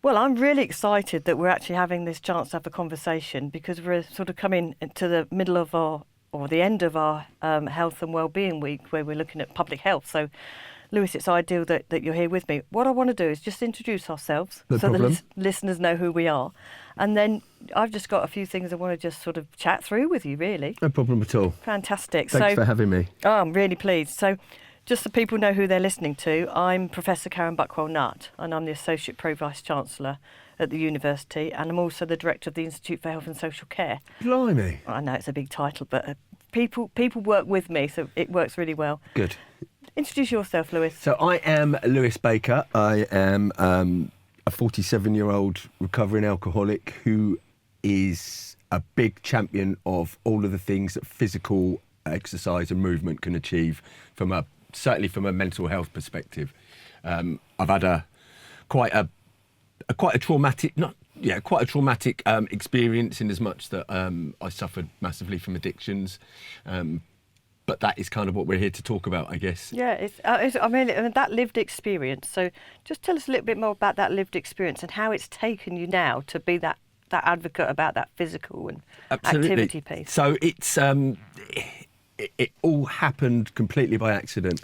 Well, I'm really excited that we're actually having this chance to have a conversation, because we're sort of coming to the middle of or the end of our Health and Wellbeing Week, where we're looking at public health. So, Lewis, it's ideal that you're here with me. What I want to do is just introduce ourselves No so problem. the listeners know who we are. And then I've just got a few things I want to just sort of chat through with you, really. No problem at all. Fantastic. Thanks for having me. Oh, I'm really pleased. So, just so people know who they're listening to, I'm Professor Karen Buckwell-Nutt, and I'm the Associate Pro-Vice Chancellor at the university, and I'm also the Director of the Institute for Health and Social Care. Blimey. I know it's a big title, but people work with me, so it works really well. Good. Introduce yourself, Lewis. So I am Lewis Baker. I am a 47-year-old recovering alcoholic who is a big champion of all of the things that physical exercise and movement can achieve certainly from a mental health perspective. I've had quite a traumatic experience, in as much that I suffered massively from addictions. But that is kind of what we're here to talk about, I guess. Yeah, I mean, that lived experience. So just tell us a little bit more about that lived experience and how it's taken you now to be that advocate about that physical and activity piece. So it's it all happened completely by accident.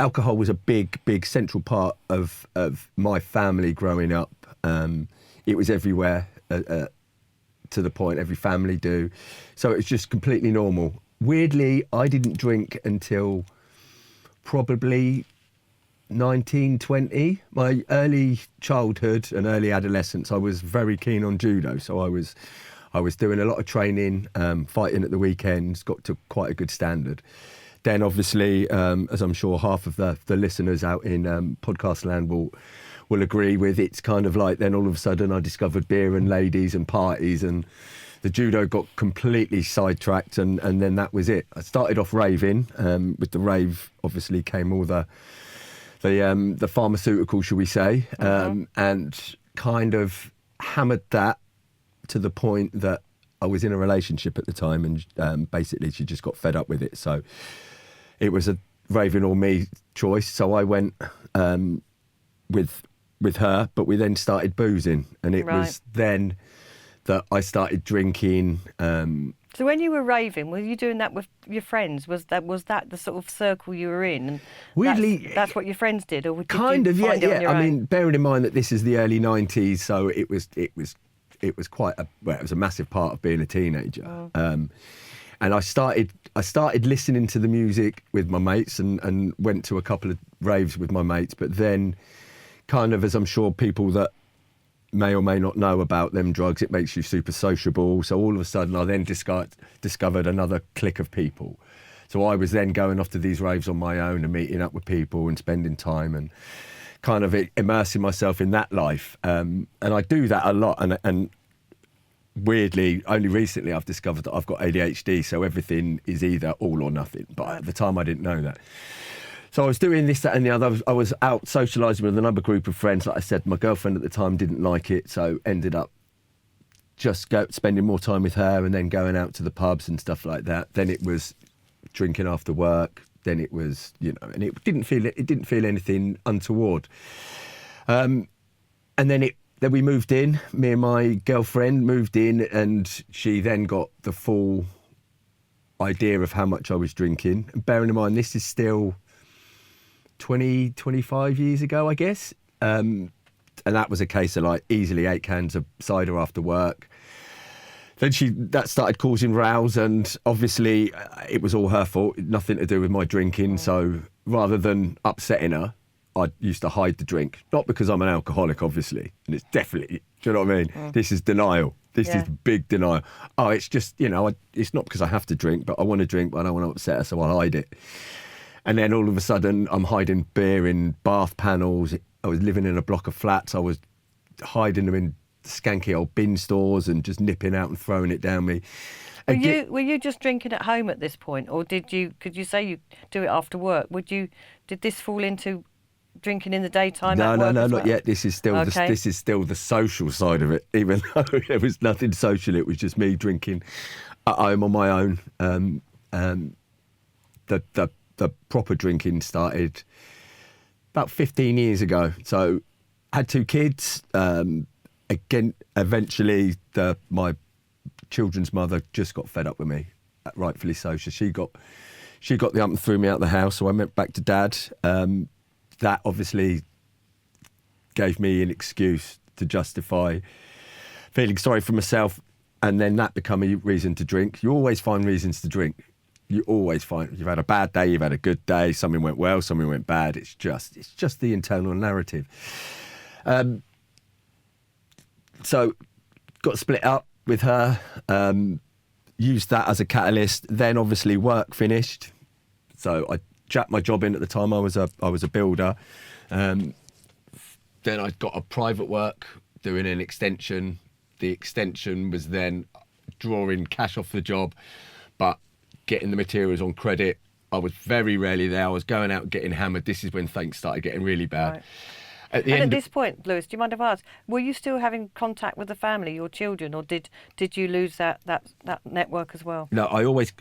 Alcohol was a big central part of my family growing up. It was everywhere, to the point every family do. So it was just completely normal. Weirdly, I didn't drink until probably 19, 20. My early childhood and early adolescence, I was very keen on judo. So I was doing a lot of training, fighting at the weekends, got to quite a good standard. Then obviously, as I'm sure half of the listeners out in podcast land will agree with, it's kind of like then all of a sudden I discovered beer and ladies and parties, and the judo got completely sidetracked, and then that was it. I started off raving. With the rave obviously came all the pharmaceutical, shall we say, and kind of hammered that to the point that I was in a relationship at the time, and basically she just got fed up with it. So it was a raving or me choice. So I went with her, but we then started boozing, and it was then that I started drinking. So when you were raving, were you doing that with your friends? Was that the sort of circle you were in? And weirdly, that's what your friends did, or did kind you of, find it on your own? I mean, bearing in mind that this is the early 90s, so it was quite it was a massive part of being a teenager. And I started listening to the music with my mates, and went to a couple of raves with my mates, but then kind of, as I'm sure people that may or may not know about them drugs, it makes you super sociable. So all of a sudden I then discovered another clique of people. So I was then going off to these raves on my own and meeting up with people and spending time and kind of immersing myself in that life. And I do that a lot. And weirdly, only recently I've discovered that I've got ADHD. So everything is either all or nothing. But at the time I didn't know that. So I was doing this, that and the other. I was out socialising with another group of friends. Like I said, my girlfriend at the time didn't like it, so ended up just spending more time with her, and then going out to the pubs and stuff like that. Then it was drinking after work. Then it was, and it didn't feel anything untoward. And then we moved in. Me and my girlfriend moved in, and she then got the full idea of how much I was drinking. And bearing in mind, this is still 25 years ago, I guess. And that was a case of like easily 8 cans of cider after work. Then that started causing rows, and obviously it was all her fault, nothing to do with my drinking. So rather than upsetting her, I used to hide the drink. Not because I'm an alcoholic, obviously, and it's definitely, do you know what I mean? This is denial. This is big denial. Oh, it's just, it's not because I have to drink, but I want to drink, but I don't want to upset her, so I hide it. And then all of a sudden, I'm hiding beer in bath panels. I was living in a block of flats. I was hiding them in skanky old bin stores and just nipping out and throwing it down me. Were you just drinking at home at this point, or could you say you do it after work? Did this fall into drinking in the daytime? No, at work as well? not yet. This is still the social side of it. Even though there was nothing social, it was just me drinking at home on my own. The proper drinking started about 15 years ago. So Had 2 kids. Again, eventually, my children's mother just got fed up with me, rightfully so. So she got the up and threw me out the house. So I went back to Dad. That obviously gave me an excuse to justify feeling sorry for myself, and then that become a reason to drink. You always find reasons to drink. You always find you've had a bad day, you've had a good day, something went well, something went bad. It's just the internal narrative. So got split up with her, used that as a catalyst. Then obviously work finished. So I jacked my job in at the time. I was a builder. Then I got a private work doing an extension. The extension was then drawing cash off the job, but getting the materials on credit. I was very rarely there. I was going out and getting hammered. This is when things started getting really bad. Right. At this point, Lewis, do you mind if I ask, were you still having contact with the family, your children, or did you lose that network as well? No, I always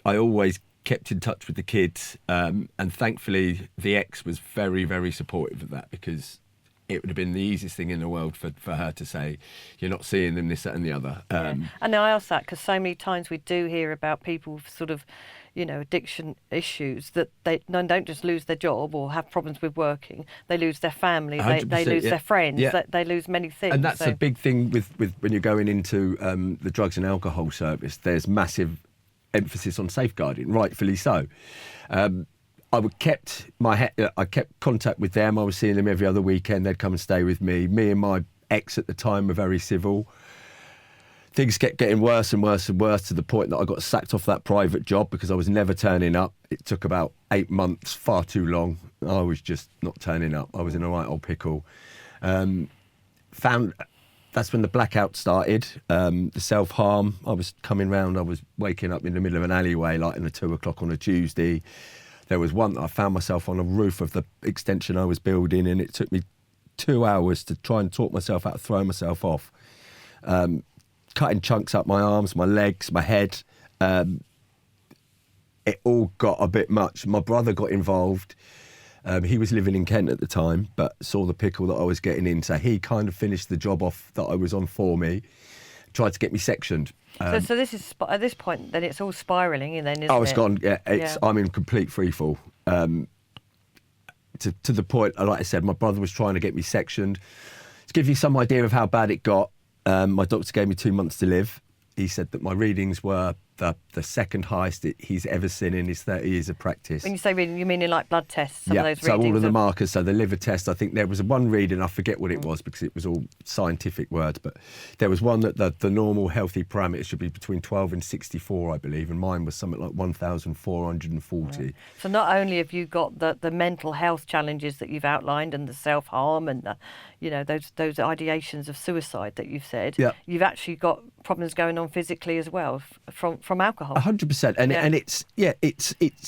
kept in touch with the kids, and thankfully the ex was very, very supportive of that, because it would have been the easiest thing in the world for her to say, you're not seeing them, this, that and the other. And I ask that because so many times we do hear about people sort of, addiction issues, that they don't just lose their job or have problems with working, they lose their family, they lose their friends, they lose many things. And that's a big thing with when you're going into the drugs and alcohol service. There's massive emphasis on safeguarding, rightfully so. I kept contact with them. I was seeing them every other weekend. They'd come and stay with me. Me and my ex at the time were very civil. Things kept getting worse and worse and worse, to the point that I got sacked off that private job because I was never turning up. It took about 8 months, far too long. I was just not turning up. I was in a right old pickle. That's when the blackout started, the self-harm. I was coming round, I was waking up in the middle of an alleyway, like in the 2 o'clock on a Tuesday. There was one that I found myself on a roof of the extension I was building, and it took me 2 hours to try and talk myself out of throwing myself off. Cutting chunks up my arms, my legs, my head. It all got a bit much. My brother got involved. He was living in Kent at the time, but saw the pickle that I was getting in. So he kind of finished the job off that I was on for me, tried to get me sectioned. So this is, at this point, then it's all spiralling, and then, isn't it? Oh, it's gone. Yeah, I'm in complete freefall. To the point, like I said, my brother was trying to get me sectioned. To give you some idea of how bad it got, my doctor gave me 2 months to live. He said that my readings were the second highest he's ever seen in his 30 years of practice. When you say reading, you mean in like blood tests? Some of those so readings all of the markers, so the liver test, I think there was one reading, I forget what it was because it was all scientific words, but there was one that the normal healthy parameters should be between 12 and 64, I believe, and mine was something like 1,440. Right. So not only have you got the mental health challenges that you've outlined and the self-harm and those ideations of suicide that you've said, you've actually got problems going on physically as well from alcohol. 100%, and it's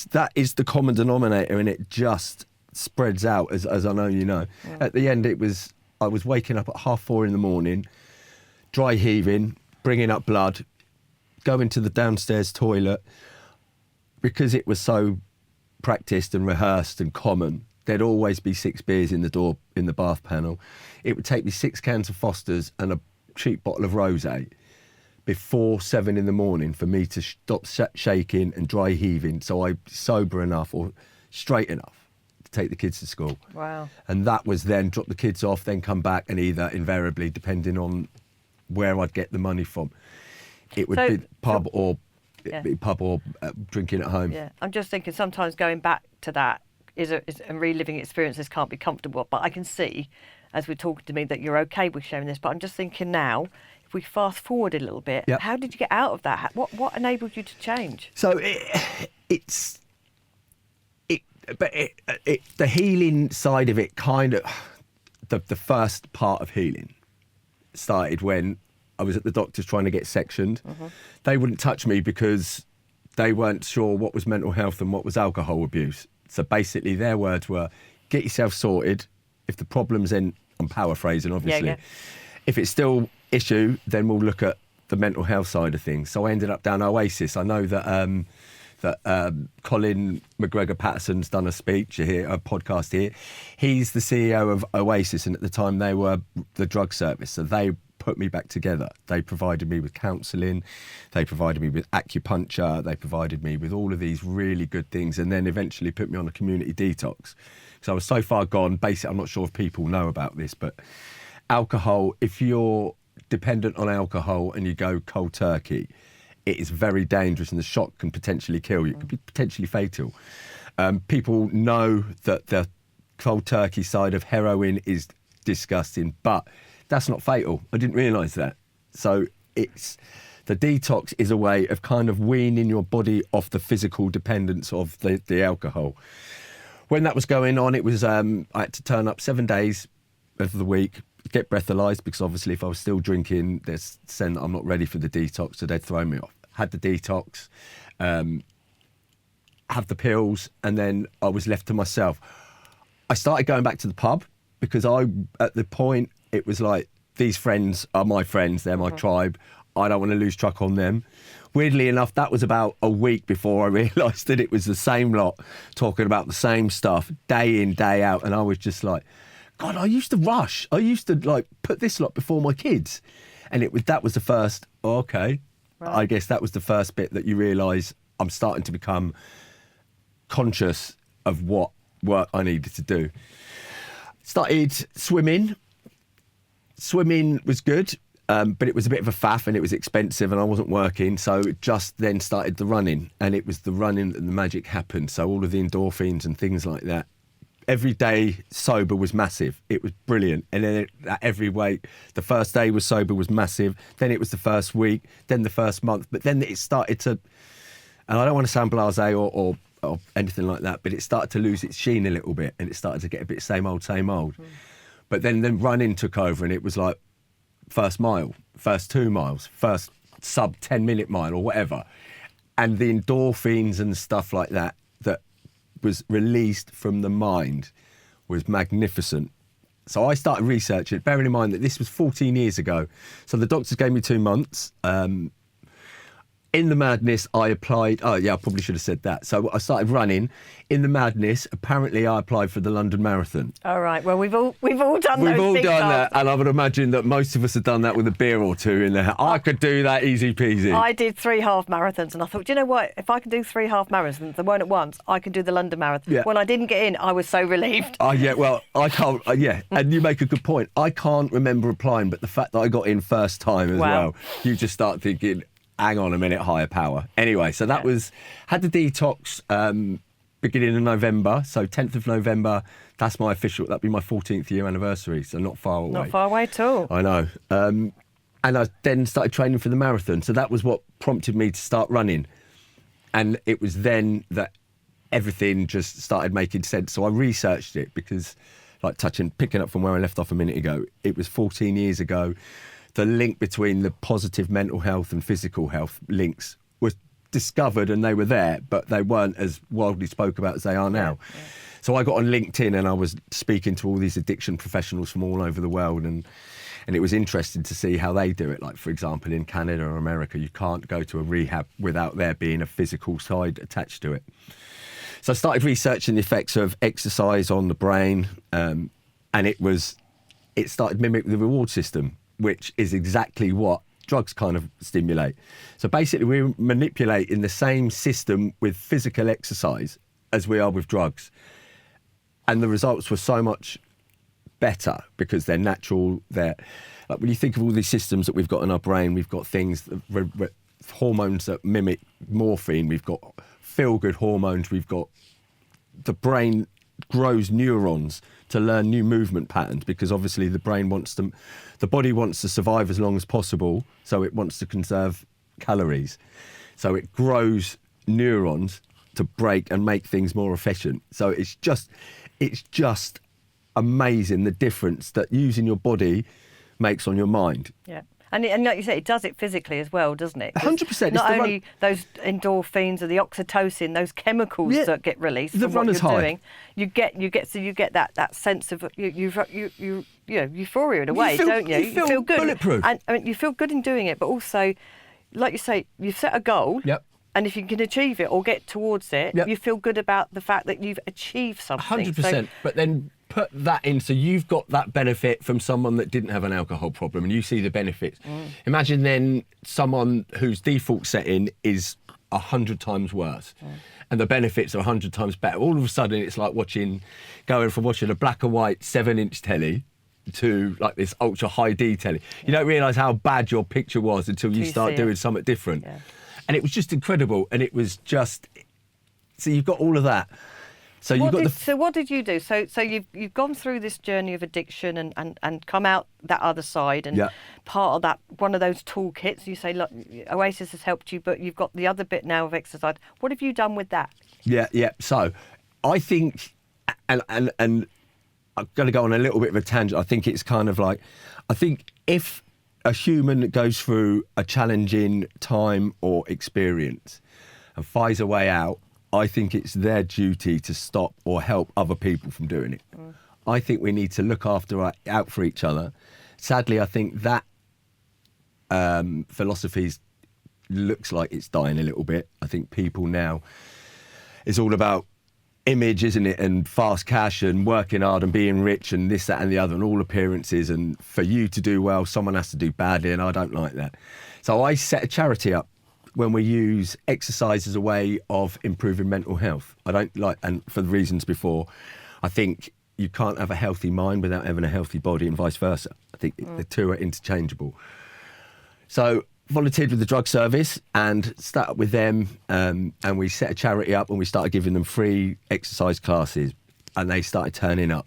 that is the common denominator, and it just spreads out as I know you know. At the end, I was waking up at 4:30 in the morning, dry heaving, bringing up blood, going to the downstairs toilet, because it was so practiced and rehearsed and common. There'd always be 6 beers in the door in the bath panel. It would take me 6 cans of Foster's and a cheap bottle of rosé before 7 in the morning for me to stop shaking and dry heaving, so I'm sober enough or straight enough to take the kids to school. Wow. And that was then drop the kids off, then come back, and either invariably, depending on where I'd get the money from, it would be pub or drinking at home. Yeah, I'm just thinking sometimes going back to that and reliving experiences can't be comfortable, but I can see, as we're talking to me, that you're okay with sharing this, but I'm just thinking now, if we fast forward a little bit, how did you get out of that? What enabled you to change? So the healing side of it, kind of, the first part of healing started when I was at the doctor's trying to get sectioned. They wouldn't touch me because they weren't sure what was mental health and what was alcohol abuse. So basically their words were, get yourself sorted. If the problem's in, I'm paraphrasing obviously, if it's still issue, then we'll look at the mental health side of things. So I ended up down Oasis. I know that that Colin McGregor-Patterson's done a speech here, a podcast here. He's the CEO of Oasis, and at the time they were the drug service, so they put me back together. They provided me with counselling, they provided me with acupuncture, they provided me with all of these really good things, and then eventually put me on a community detox. So I was so far gone. Basically, I'm not sure if people know about this, but alcohol, if you're dependent on alcohol and you go cold turkey, it is very dangerous, and the shock can potentially kill you. It could be potentially fatal. People know that the cold turkey side of heroin is disgusting, but that's not fatal. I didn't realise that. So the detox is a way of kind of weaning your body off the physical dependence of the alcohol. When that was going on, it was I had to turn up 7 days of the week, get breathalyzed, because obviously if I was still drinking, they're saying that I'm not ready for the detox, so they'd throw me off. Had the detox, have the pills, and then I was left to myself. I started going back to the pub because at the point, it was like, these friends are my friends, they're my tribe. I don't want to lose track on them. Weirdly enough, that was about a week before I realised that it was the same lot talking about the same stuff day in, day out, and I was just like, God, I used to rush. I used to like put this lot before my kids. And that was the first, okay. Right. I guess that was the first bit that you realise I'm starting to become conscious of what work I needed to do. Started swimming. Swimming was good, but it was a bit of a faff and it was expensive and I wasn't working. So just then started the running, and it was the running that the magic happened. So all of the endorphins and things like that. Every day sober was massive. It was brilliant. And then every week, the first day was sober was massive. Then it was the first week, then the first month. But then it started to, and I don't want to sound blasé or anything like that, but it started to lose its sheen a little bit, and it started to get a bit same old, same old. But then running took over, and it was like first mile, first 2 miles, first sub 10-minute mile or whatever. And the endorphins and stuff like that was released from the mind was magnificent. So I started researching, bearing in mind that this was 14 years ago. So the doctors gave me 2 months. In the madness, I applied. Oh, yeah, I probably should have said that. So I started running. In the madness, apparently I applied for the London Marathon. All right. Well, we've all done those. We've all done that, and I would imagine that most of us have done that with a beer or two in there. I could do that easy peasy. I did 3 half marathons, and I thought, do you know what? If I can do 3 half marathons, the one at once, I can do the London Marathon. Yeah. When I didn't get in, I was so relieved. Yeah, well, I can't. Yeah, and you make a good point. I can't remember applying, but the fact that I got in first time as well, you just start thinking, hang on a minute, higher power. Anyway, so that had the detox beginning of November. So 10th of November, that'd be my 14th year anniversary. So not far away. Not far away at all. I know. And I then started training for the marathon. So that was what prompted me to start running. And it was then that everything just started making sense. So I researched it because, like picking up from where I left off a minute ago, it was 14 years ago. The link between the positive mental health and physical health links was discovered, and they were there, but they weren't as widely spoke about as they are now. Yeah. So I got on LinkedIn and I was speaking to all these addiction professionals from all over the world, and it was interesting to see how they do it. Like, for example, in Canada or America, you can't go to a rehab without there being a physical side attached to it. So I started researching the effects of exercise on the brain, and it started mimicking the reward system, which is exactly what drugs kind of stimulate. So basically we're manipulating the same system with physical exercise as we are with drugs. And the results were so much better because they're natural. Like when you think of all these systems that we've got in our brain, we've got things, hormones that mimic morphine, we've got feel-good hormones, we've got the brain grows neurons to learn new movement patterns, because obviously the body wants to survive as long as possible, so it wants to conserve calories. So it grows neurons to break and make things more efficient. So it's just amazing the difference that using your body makes on your mind. Yeah. And like you say, it does it physically as well, doesn't it? 100%. Not only those endorphins or the oxytocin, those chemicals that get released from what you're doing, you get that sense of euphoria in a way, don't you? You feel good. Bulletproof. And I mean, you feel good in doing it, but also, like you say, you've set a goal. Yep. And if you can achieve it or get towards it, Yep. you feel good about the fact that you've achieved something. 100%. But then put that in, so you've got that benefit from someone that didn't have an alcohol problem, and you see the benefits. Imagine then someone whose default setting is 100 times worse, and the benefits are 100 times better. All of a sudden, it's like going from watching a black and white 7-inch telly to like this ultra high D telly. You don't realise how bad your picture was until you start doing something different. Yeah. And it was just incredible. And it was just, so you've got all of that. So you've got So what did you do? So you've gone through this journey of addiction and come out that other side, and part of that, one of those toolkits, you say, look, Oasis has helped you, but you've got the other bit now of exercise. What have you done with that? Yeah. So I think, and I'm going to go on a little bit of a tangent. I think it's kind of like, I think if a human goes through a challenging time or experience and finds a way out, I think it's their duty to stop or help other people from doing it. I think we need to look out for each other. Sadly, I think that philosophy looks like it's dying a little bit. I think people now, it's all about image, isn't it? And fast cash and working hard and being rich and this, that and the other and all appearances. And for you to do well, someone has to do badly, and I don't like that. So I set a charity up when we use exercise as a way of improving mental health. I don't like, and for the reasons before, I think you can't have a healthy mind without having a healthy body and vice versa. I think the two are interchangeable. So volunteered with the drug service and started with them, and we set a charity up and we started giving them free exercise classes, and they started turning up,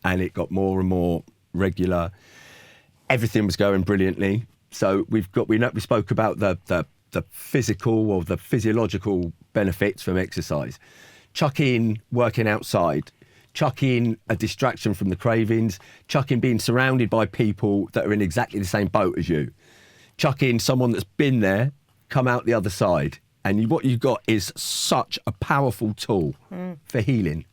and it got more and more regular. Everything was going brilliantly. So we spoke about the physical or the physiological benefits from exercise. Chuck in working outside, chuck in a distraction from the cravings, chuck in being surrounded by people that are in exactly the same boat as you. Chuck in someone that's been there, come out the other side. And what you've got is such a powerful tool for healing.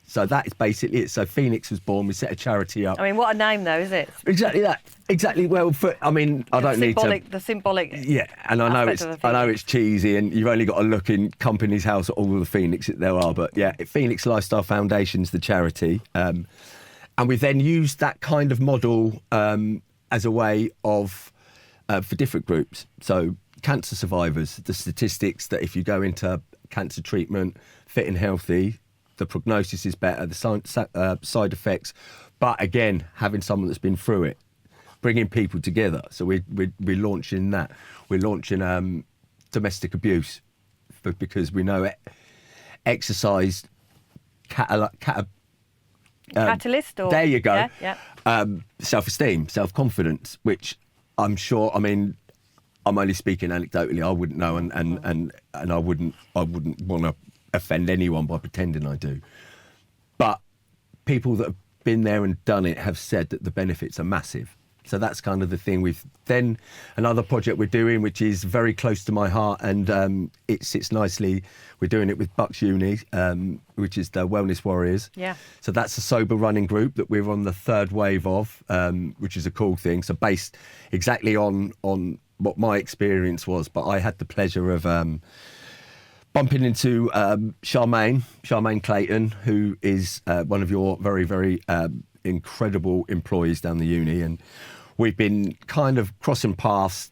So that is basically it. So Phoenix was born, we set a charity up. I mean, what a name though, is it? Exactly that. Exactly. Well, I don't need to. The symbolic. Yeah, and I know it's cheesy, and you've only got to look in Company's House at all the Phoenix that there are. But yeah, Phoenix Lifestyle Foundation's the charity, and we then used that kind of model as a way of for different groups. So cancer survivors, the statistics that if you go into cancer treatment fit and healthy, the prognosis is better, the side effects. But again, having someone that's been through it, bringing people together. So we're launching that. We're launching domestic abuse because we know exercise Catalyst, or there you go. Yeah. Self-esteem, self-confidence, which I'm sure. I mean, I'm only speaking anecdotally. I wouldn't know, and I wouldn't want to offend anyone by pretending I do. But people that have been there and done it have said that the benefits are massive. So that's kind of the thing. We've then another project we're doing, which is very close to my heart, and it sits nicely. We're doing it with Bucks Uni, which is the Wellness Warriors. Yeah. So that's a sober running group that we're on the third wave of, which is a cool thing. So based exactly on what my experience was, but I had the pleasure of bumping into Charmaine Clayton, who is one of your very, very incredible employees down the uni, and we've been kind of crossing paths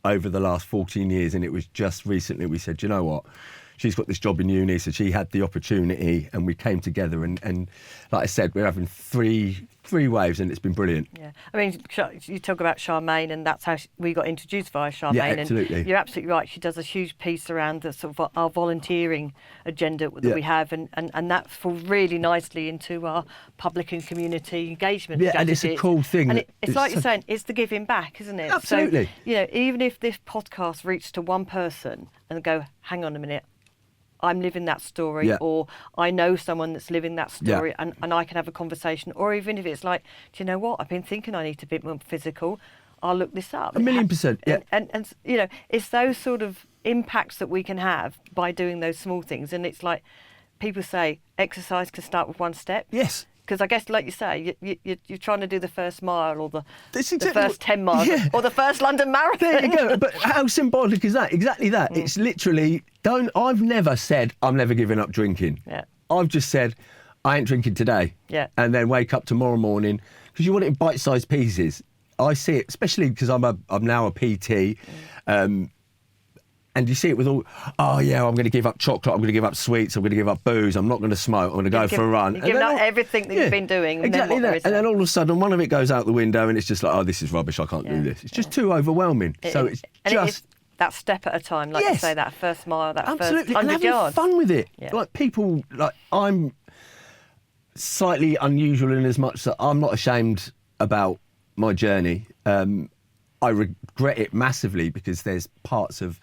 over the last 14 years, and it was just recently we said, you know what, she's got this job in uni, so she had the opportunity, and we came together, and like I said, we're having three waves, and it's been brilliant. Yeah, I mean, you talk about Charmaine, and that's how we got introduced via Charmaine. Yeah, absolutely. And you're absolutely right. She does a huge piece around the sort of our volunteering agenda that we have, and that falls really nicely into our public and community engagement. Yeah, and it's a cool thing. And it's like you're saying, it's the giving back, isn't it? Absolutely. So, even if this podcast reached to one person and go, hang on a minute, I'm living that story, or I know someone that's living that story, and I can have a conversation. Or even if it's like, do you know what? I've been thinking I need to be more physical. I'll look this up. 1,000,000%. Yeah. And it's those sort of impacts that we can have by doing those small things. And it's like people say, exercise can start with one step. Yes. Because I guess, like you say, you're trying to do the first mile or the Exactly first 10 miles or the first London Marathon. There you go. But how symbolic is that? Exactly that. It's literally, I've never said I'm never giving up drinking. Yeah. I've just said I ain't drinking today. Yeah. And then wake up tomorrow morning, because you want it in bite-sized pieces. I see it, especially because I'm now a PT. And you see it with all, oh yeah, I'm going to give up chocolate, I'm going to give up sweets, I'm going to give up booze, I'm not going to smoke, I'm going to go for a run. You're giving up everything that you've been doing. And exactly then that. And then all of a sudden, one of it goes out the window and it's just like, oh, this is rubbish, I can't do this. It's just too overwhelming. It is that step at a time, like you say, that first mile, that absolutely. first 100 and yards. having fun with it. Yeah. Like people, like I'm slightly unusual in as much that I'm not ashamed about my journey. I regret it massively because there's parts of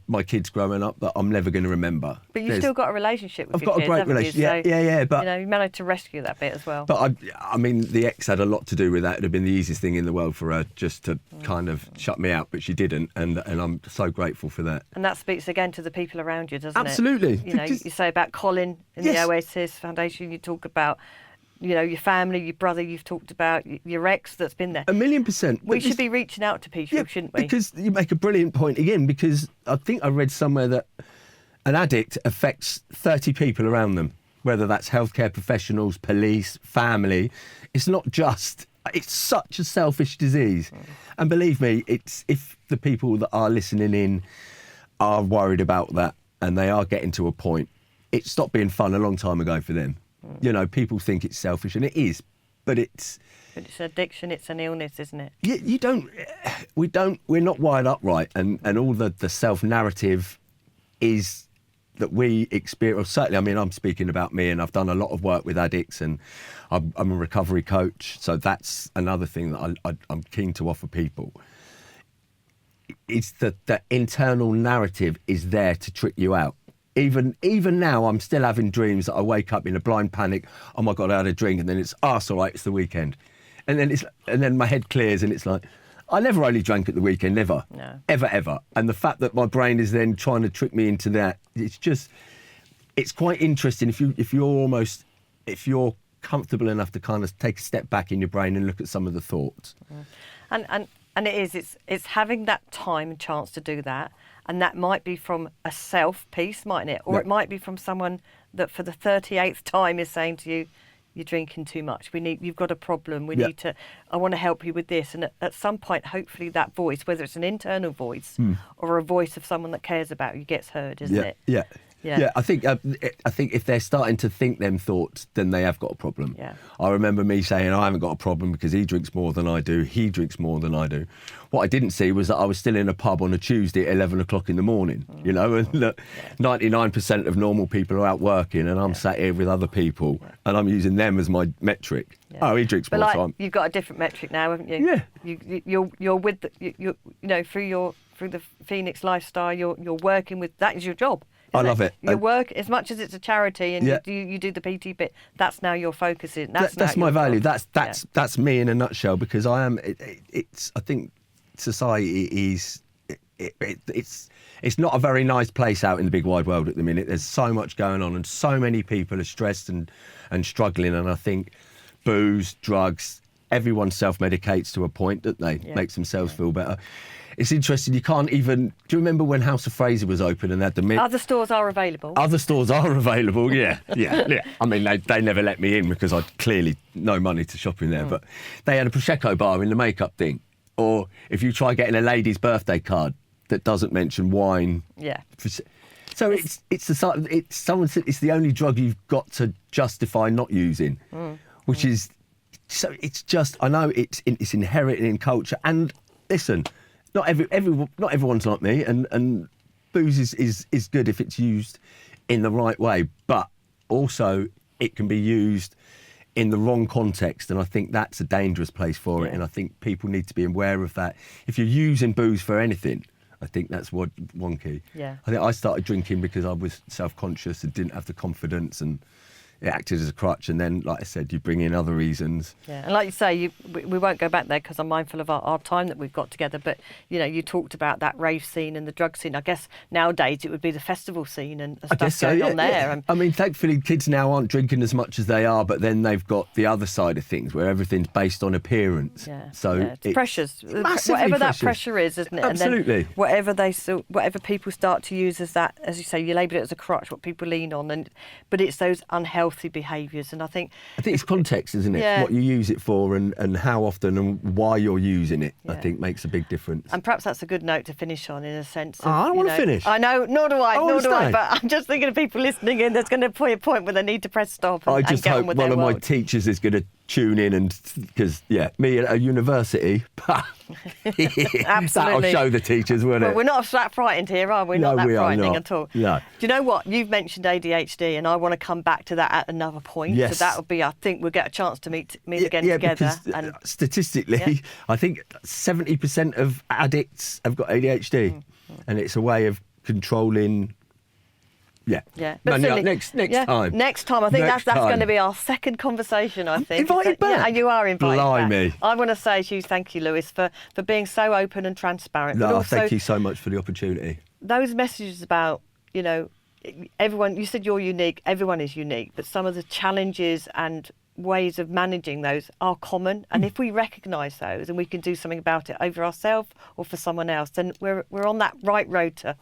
my kids growing up that I'm never going to remember. But you've still got a relationship with I've your got kids, a great haven't relationship. you? Yeah. But you managed to rescue that bit as well. But I mean, the ex had a lot to do with that. It'd have been the easiest thing in the world for her just to kind of shut me out, but she didn't, and I'm so grateful for that. And that speaks again to the people around you, doesn't Absolutely. it? Absolutely. You say about Colin in the Oasis Foundation. You talk about, your family, your brother. You've talked about your ex that's been there. 1,000,000%. We should be reaching out to people, shouldn't we? Because you make a brilliant point again. Because I think I read somewhere that an addict affects 30 people around them, whether that's healthcare professionals, police, family. It's not just. It's such a selfish disease, and believe me, it's if the people that are listening in are worried about that and they are getting to a point, it stopped being fun a long time ago for them. People think it's selfish, and it is, but it's an addiction, it's an illness, isn't it? We're not wired up right, and all the self-narrative is that we experience. Certainly, I mean, I'm speaking about me, and I've done a lot of work with addicts, and I'm a recovery coach, so that's another thing that I'm keen to offer people. It's that the internal narrative is there to trick you out. Even now, I'm still having dreams that I wake up in a blind panic. Oh my God, I had a drink, and then it's it's all right, it's the weekend, and then my head clears, and it's like I never only drank at the weekend, never, no. ever. And the fact that my brain is then trying to trick me into that, it's quite interesting. If you're comfortable enough to kind of take a step back in your brain and look at some of the thoughts, and it's having that time and chance to do that. And that might be from a self piece, mightn't it? Or it might be from someone that for the 38th time is saying to you, you're drinking too much. You've got a problem. I want to help you with this. And at some point, hopefully that voice, whether it's an internal voice or a voice of someone that cares about you, gets heard, isn't it? Yeah, I think if they're starting to think them thoughts, then they have got a problem. Yeah. I remember me saying I haven't got a problem because he drinks more than I do. He drinks more than I do. What I didn't see was that I was still in a pub on a Tuesday at 11 o'clock in the morning. And look, 99% of normal people are out working, and I'm sat here with other people, and I'm using them as my metric. Yeah. Oh, he drinks more time. You've got a different metric now, haven't you? Yeah. You're with through the Phoenix lifestyle. You're working with that is your job. I love it. Your work, as much as it's a charity, and you do the PT bit. That's now your focus. That's my value. That's me in a nutshell. Because I am. I think society is. It's not a very nice place out in the big wide world at the minute. There's so much going on, and so many people are stressed and struggling. And I think booze, drugs, everyone self-medicates to a point, don't they? Makes themselves feel better. It's interesting, you can't even... Do you remember when House of Fraser was open and they had the... Other stores are available. Other stores are available, yeah. I mean, they never let me in because I'd clearly no money to shop in there, but they had a Prosecco bar in the makeup thing. Or if you try getting a lady's birthday card that doesn't mention wine... Yeah. So it's the only drug you've got to justify not using, which is... So it's just... I know it's inherent in culture, and listen... Not everyone's like me, and booze is good if it's used in the right way, but also it can be used in the wrong context, and I think that's a dangerous place for it, and I think people need to be aware of that. If you're using booze for anything, I think that's one key. Yeah. I think I started drinking because I was self-conscious and didn't have the confidence, and it acted as a crutch. And then, like I said, you bring in other reasons. Yeah, and like you say, we won't go back there because I'm mindful of our time that we've got together. But you talked about that rave scene and the drug scene. I guess nowadays it would be the festival scene and stuff going on there. Yeah. I mean, thankfully, kids now aren't drinking as much as they are, but then they've got the other side of things where everything's based on appearance. Yeah. So it's pressures, precious. whatever that pressure is, isn't it? Absolutely. And then whatever people start to use as that, as you say, you label it as a crutch, what people lean on, but it's those unhealthy behaviours. And I think it's context, isn't it? Yeah. What you use it for and how often and why you're using it, I think makes a big difference. And perhaps that's a good note to finish on, in a sense. I don't want to finish. I know, nor do I, but I'm just thinking of people listening in. There's going to be a point where they need to press stop I and just get hope on with one their of my world. teachers is going to tune in, and because me at a university, Absolutely. that'll show the teachers, won't it? Well, we're not that frightened here, are we? No, Not that we are frightening not. at all. No. Do you know what? You've mentioned ADHD, and I want to come back to that at another point. Yes. So that'll be, I think we'll get a chance to meet again together. Because, and statistically, I think 70% of addicts have got ADHD, and it's a way of controlling. Yeah. But No, certainly- next time. Next time. I think Next that's time. going to be our second conversation, I think. Invited back. Yeah, you are invited Blimey. back. I want to say to you, thank you, Lewis, for being so open and transparent. but No, also thank you so much for the opportunity. those messages about, everyone, you said you're unique, everyone is unique, but some of the challenges and ways of managing those are common, and if we recognise those and we can do something about it over ourselves or for someone else, then we're on that right road to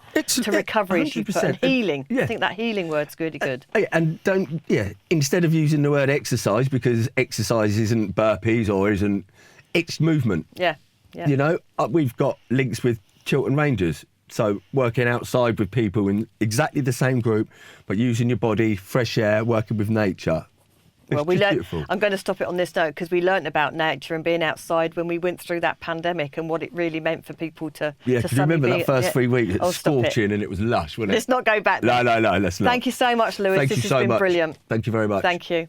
recovery, as you put, and 100%. healing. Yeah. I think that healing word's really good. And instead of using the word exercise, because exercise isn't burpees or it's movement. Yeah. We've got links with Chiltern Rangers. So working outside with people in exactly the same group, but using your body, fresh air, working with nature. Well, It's just beautiful. I'm going to stop it on this note because we learnt about nature and being outside when we went through that pandemic and what it really meant for people to. Yeah, to can you remember suddenly that first 3 weeks? It was stop it. scorching and it was lush, wasn't it? Let's not go back No, there. let's not. Thank you so much, Lewis. Thank this you has so been much. brilliant. Thank you very much. Thank you.